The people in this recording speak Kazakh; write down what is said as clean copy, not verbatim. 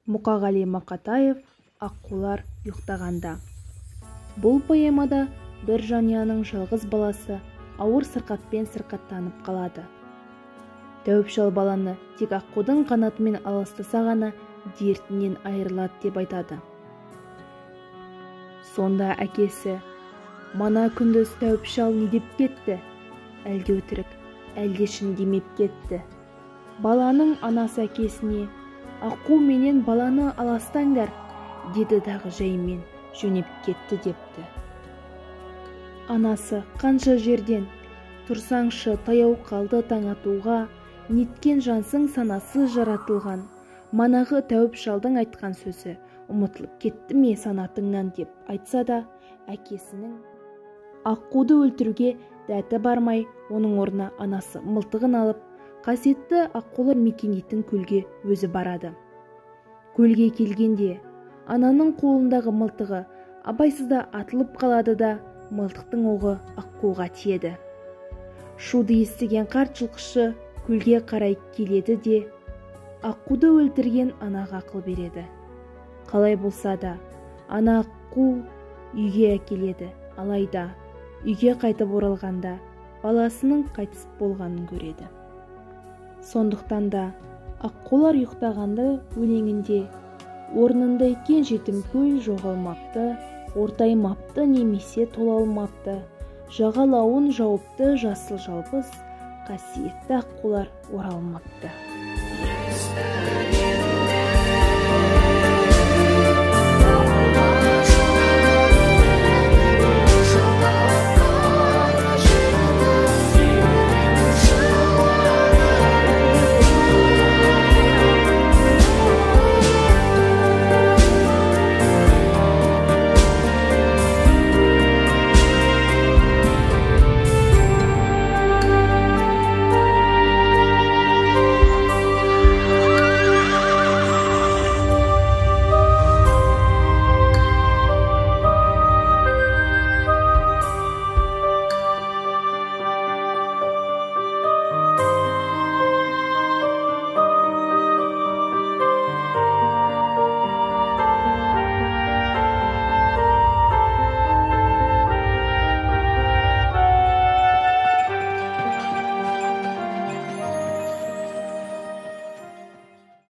Мұқағали Мақатаев «Аққулар ұйықтағанда». Бұл поэмада бір жанұяның жалғыз баласы ауыр сырқатпен сырқаттанып қалады. Тәуіп шал баланы тек аққудың қанатымен аластаса ғана дертінен айырылады деп айтады. Сонда әкесі: «Мана күндіз тәуіп шал не деп кетті? Әлде өтірік, әлде шын демеп кетті». Баланың анасы әкесіне: «Аққу менен баланы аластаңдар», деді дағы жаймен жөнеп кетті депті. Анасы: «Қанша жерден тұрсаңшы, таяу қалды таң атуға, неткен жансың санасы жаратылған, манағы тәуіп шалдың айтқан сөзі ұмытылып кетті ме санатыңнан», деп айтса да, әкесінің аққуды өлтіруге дәті бармай, оның орнына анасы мылтығын алып, қасиетті аққулар мекендейтін көлге өзі барады. Көлге келгенде ананың қолындағы мылтығы абайсызда атылып қалады да, мылтықтың оғы аққуға тиеді. Шуды естіген қарт жылқышы көлге қарай келеді де, аққуды өлтірген анаға ақыл береді. Қалай болса да, ана аққу үйге әкеледі, алайда үйге қайтып оралғанда баласының қайтыс болғанын көреді. Сондықтан да «Аққулар ұйықтағанда» өлеңінде орнында екен жетім көл жоғалмапты, ортаймапты немесе толалмапты, жағалауын жауыпты жасыл жалбыз, қасиетті аққулар оралмапты.